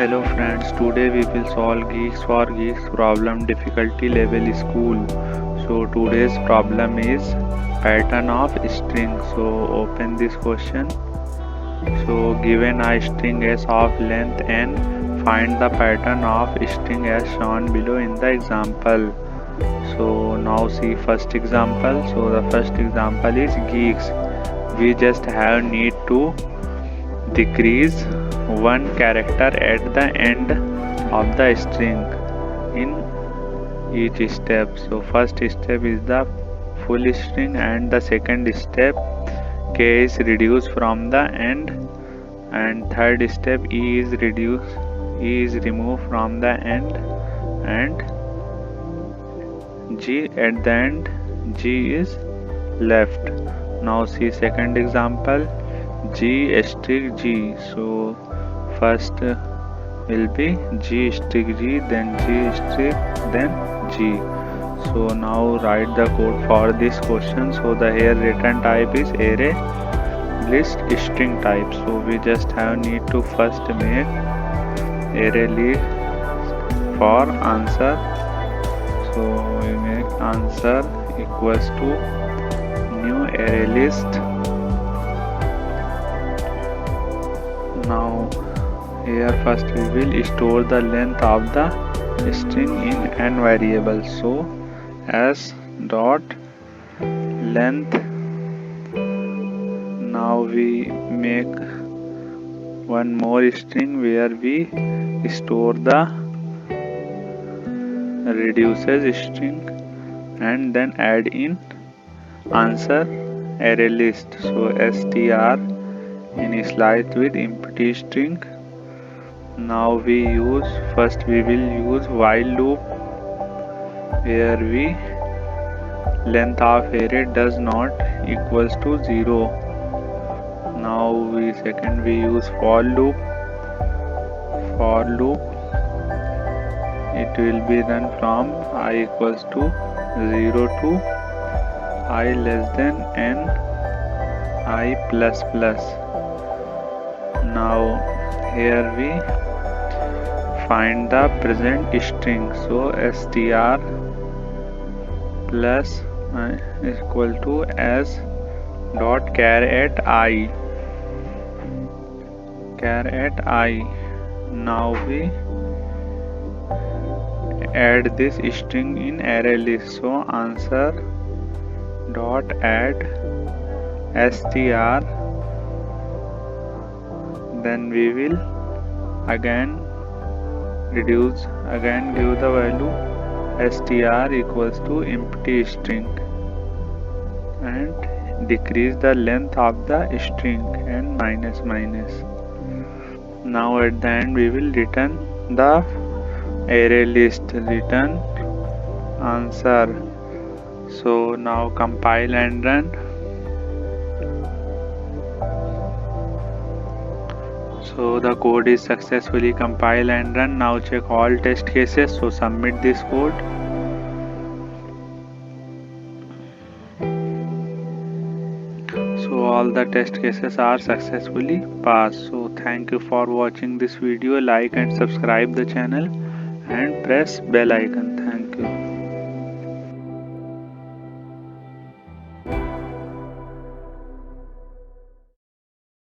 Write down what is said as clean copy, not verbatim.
Hello friends, today we will solve Geeks for Geeks problem difficulty level school. So today's problem is pattern of string. So open this question. So given a string s of length n, find the pattern of string as shown below in the example. So now see first example. So the first example is geeks. We just have need to decrease one character at the end of the string in each step. So first step is the full string, and the second step k is reduced from the end, and third step e is removed from the end, and g at the end g is left. Now see second example, g strict g. So first will be g strict g, then g strict, then g. So now write the code for this question. So the here return type is array list string type. So we just have need to first make array list for answer. So we make answer equals to new array list. Now here first we will store the length of the string in n variable. So s dot length. Now we make one more string where we store the reduces string and then add in answer array list. So str initialize with empty string. Now we will use while loop where we length of array does not equals to 0. Now we use for loop. It will be run from I equals to 0 to I less than n I plus plus. Now here we find the present string. So str plus equal to s dot char at I. Now we add this string in array list. So answer dot add str. Then we will again give the value str equals to empty string and decrease the length of the string and minus. Now at the end we will return the array list, return answer. So now compile and run. So the code is successfully compiled and run. Now check all test cases. So submit this code. So all the test cases are successfully passed. So thank you for watching this video. Like and subscribe the channel and press bell icon.